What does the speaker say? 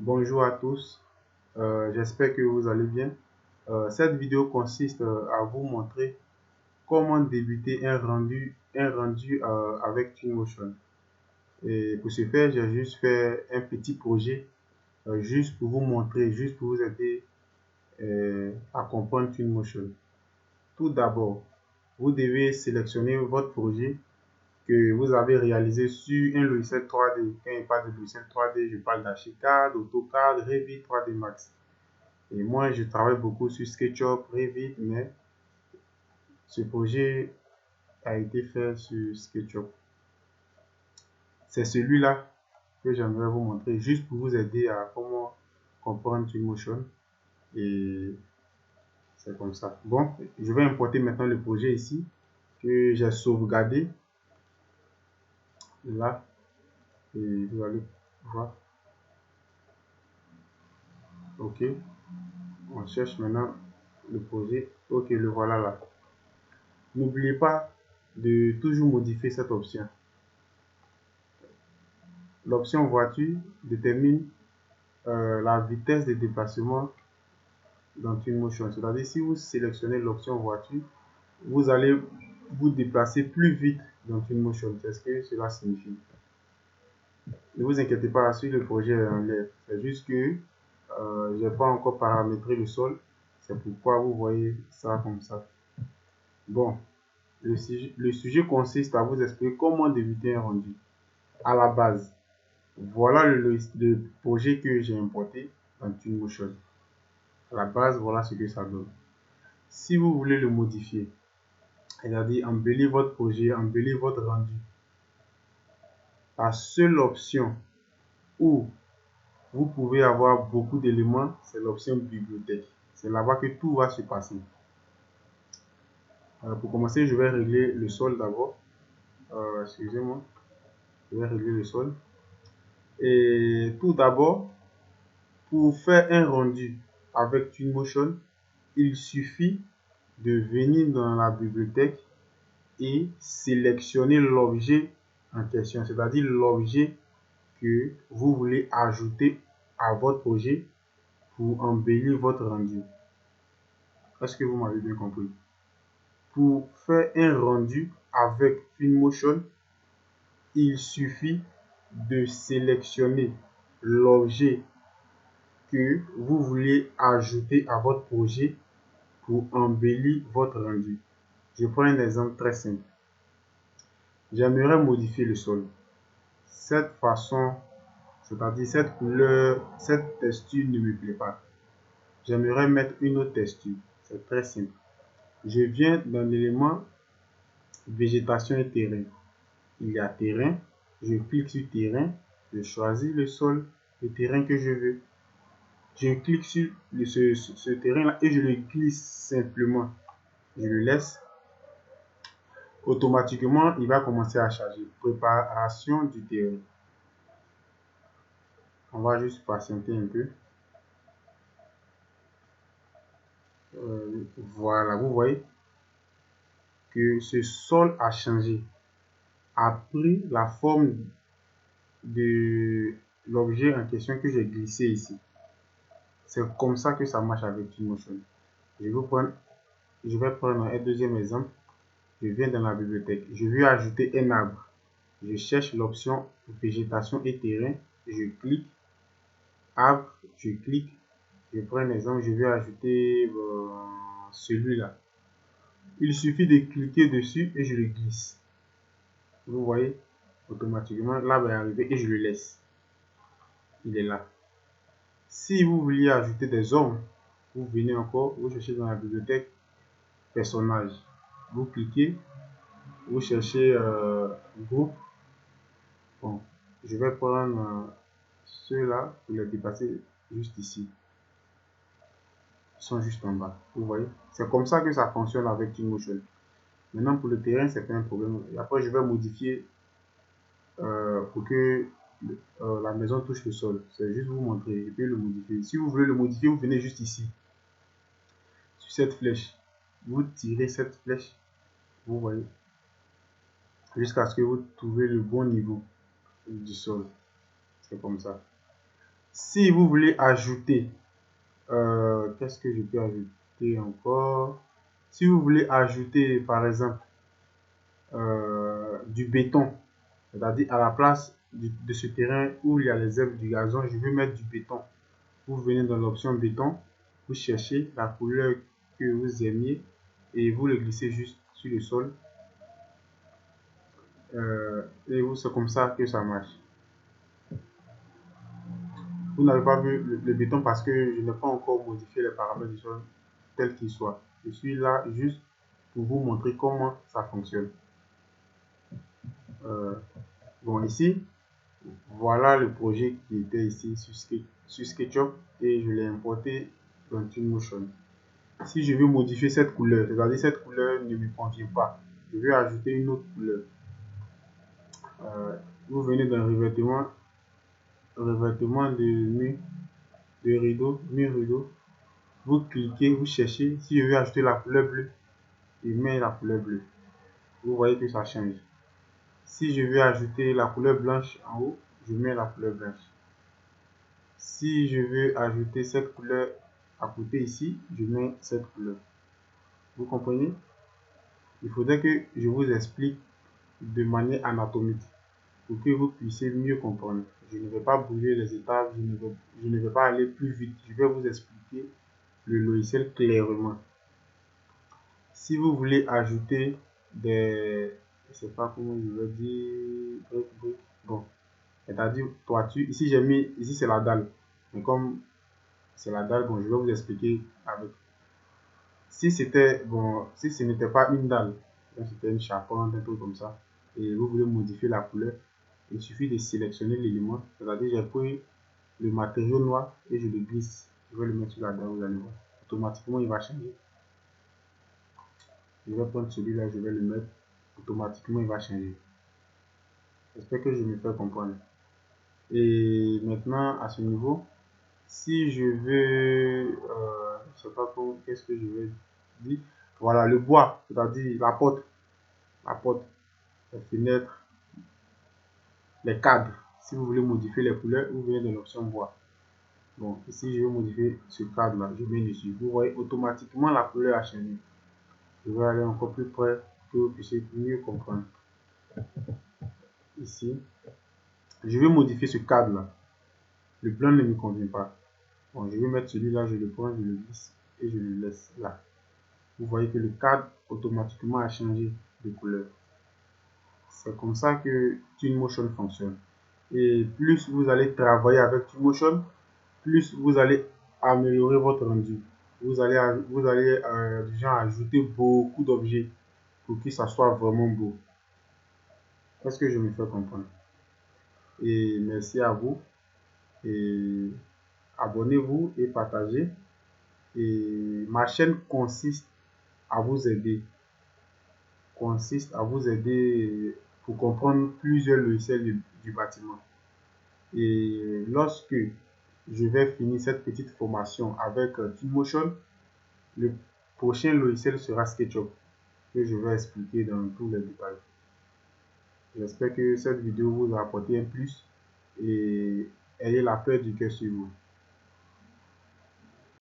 Bonjour à tous, j'espère que vous allez bien. Cette vidéo consiste à vous montrer comment débuter un rendu avec Twinmotion. Et pour ce faire, j'ai juste fait un petit projet juste pour vous montrer, juste pour vous aider à comprendre Twinmotion. Tout d'abord, vous devez sélectionner votre projet que vous avez réalisé sur un logiciel 3D. Quand je parle de logiciel 3D, je parle d'Archicad, AutoCAD, Revit, 3D Max. Et moi, je travaille beaucoup sur SketchUp, Revit, mais ce projet a été fait sur SketchUp. C'est celui-là que j'aimerais vous montrer, juste pour vous aider à comment comprendre Twinmotion. Et c'est comme ça. Bon, je vais importer maintenant le projet ici, que j'ai sauvegardé. Là, et vous allez voir. Ok, on cherche maintenant le projet. Ok, le voilà là. N'oubliez pas de toujours modifier cette option. L'option voiture détermine la vitesse de déplacement dans Twinmotion. C'est-à-dire, si vous sélectionnez l'option voiture, vous allez vous déplacer plus vite dans Twinmotion. C'est ce que cela signifie. Ne vous inquiétez pas, sur le projet en l'air. C'est juste que je n'ai pas encore paramétré le sol. C'est pourquoi vous voyez ça comme ça. Bon, le sujet consiste à vous expliquer comment débuter un rendu. À la base, voilà le projet que j'ai importé dans Twinmotion. À la base, voilà ce que ça donne. Si vous voulez le modifier, c'est-à-dire embellir votre projet, embellir votre rendu, la seule option où vous pouvez avoir beaucoup d'éléments, c'est l'option bibliothèque. C'est là-bas que tout va se passer. Pour commencer, je vais régler le sol d'abord. Excusez-moi, je vais régler le sol. Et tout d'abord, pour faire un rendu avec Twinmotion, il suffit de venir dans la bibliothèque et sélectionner l'objet en question, c'est-à-dire l'objet que vous voulez ajouter à votre projet pour embellir votre rendu. Est-ce que vous m'avez bien compris? Pour faire un rendu avec Twinmotion, il suffit de sélectionner l'objet que vous voulez ajouter à votre projet pour embellir votre rendu. Je prends un exemple très simple. J'aimerais modifier le sol. Cette façon, c'est-à-dire cette couleur, cette texture ne me plaît pas. J'aimerais mettre une autre texture. C'est très simple. Je viens dans l'élément végétation et terrain. Il y a terrain. Je clique sur terrain. Je choisis le sol, le terrain que je veux. Je clique sur ce terrain-là et je le glisse simplement. Je le laisse. Automatiquement, il va commencer à charger. Préparation du terrain. On va juste patienter un peu. Voilà, vous voyez que ce sol a changé, a pris la forme de l'objet en question que j'ai glissé ici. C'est comme ça que ça marche avec Twinmotion. Je vais prendre un deuxième exemple. Je viens dans la bibliothèque. Je veux ajouter un arbre. Je cherche l'option végétation et terrain. Je clique. Arbre. Je clique. Je prends un exemple. Je veux ajouter celui-là. Il suffit de cliquer dessus et je le glisse. Vous voyez, automatiquement, l'arbre est arrivé et je le laisse. Il est là. Si vous vouliez ajouter des hommes, vous venez encore, vous cherchez dans la bibliothèque personnage. Vous cliquez, vous cherchez groupe. Bon, je vais prendre ceux-là pour les dépasser juste ici. Ils sont juste en bas. Vous voyez, c'est comme ça que ça fonctionne avec Twinmotion. Maintenant, pour le terrain, c'est pas un problème. Et après, je vais modifier pour que la maison touche le sol. C'est juste vous montrer. Je peux le modifier. Si vous voulez le modifier, vous venez juste ici. Sur cette flèche. Vous tirez cette flèche. Vous voyez. Jusqu'à ce que vous trouviez le bon niveau du sol. C'est comme ça. Si vous voulez ajouter, qu'est-ce que je peux ajouter encore? Si vous voulez ajouter, par exemple, du béton, c'est-à-dire à la place de ce terrain où il y a les herbes du gazon, je veux mettre du béton. Vous venez dans l'option béton, vous cherchez la couleur que vous aimiez et vous le glissez juste sur le sol. Et c'est comme ça que ça marche. Vous n'avez pas vu le béton parce que je n'ai pas encore modifié les paramètres du sol tels qu'ils soient. Je suis là juste pour vous montrer comment ça fonctionne. Bon, ici, voilà le projet qui était ici sur SketchUp et je l'ai importé dans Twinmotion. Si je veux modifier cette couleur, c'est-à-dire cette couleur ne me convient pas, je veux ajouter une autre couleur. Vous venez dans revêtement de rideau, mur rideau. Vous cliquez, vous cherchez. Si je veux ajouter la couleur bleue, je mets la couleur bleue. Vous voyez que ça change. Si je veux ajouter la couleur blanche en haut, je mets la couleur blanche. Si je veux ajouter cette couleur à côté ici, je mets cette couleur. Vous comprenez? Il faudrait que je vous explique de manière anatomique pour que vous puissiez mieux comprendre. Je ne vais pas brûler les étapes, je ne vais pas aller plus vite. Je vais vous expliquer le logiciel clairement. Si vous voulez ajouter des, je sais pas comment je vais dire, bon, c'est-à-dire toiture. Ici j'ai mis, ici c'est la dalle, mais comme c'est la dalle, bon, je vais vous expliquer avec. Si c'était, bon, si ce n'était pas une dalle, c'était une charpente, un truc comme ça, et vous voulez modifier la couleur, il suffit de sélectionner l'élément, c'est-à-dire j'ai pris le matériau noir et je le glisse. Je vais le mettre sur la dalle, vous allez voir. Automatiquement, il va changer. Je vais prendre celui-là, je vais le mettre. Automatiquement, il va changer. J'espère que je me fais comprendre. Et maintenant, à ce niveau, si je veux, je sais pas qu'est-ce que je vais dire. Voilà, le bois, c'est-à-dire la porte, les fenêtres, les cadres. Si vous voulez modifier les couleurs, vous venez de l'option bois. Bon, ici, je vais modifier ce cadre-là. Je mets dessus. Vous voyez, automatiquement, la couleur a changé. Je vais aller encore plus près pour que vous puissiez mieux comprendre. Ici, je vais modifier ce cadre-là. Le blanc ne me convient pas. Bon, je vais mettre celui-là, je le prends, je le glisse et je le laisse là. Vous voyez que le cadre automatiquement a changé de couleur. C'est comme ça que Twinmotion fonctionne. Et plus vous allez travailler avec Twinmotion, plus vous allez améliorer votre rendu. Vous allez déjà ajouter beaucoup d'objets pour que ça soit vraiment beau. Est-ce que je me fais comprendre? Et merci à vous. Et abonnez-vous et partagez. Et ma chaîne consiste à vous aider. Pour comprendre plusieurs logiciels du bâtiment. Et lorsque je vais finir cette petite formation avec Twinmotion, le prochain logiciel sera SketchUp, que je vais expliquer dans tous les détails. J'espère que cette vidéo vous a apporté un plus et ayez la paix du cœur sur vous.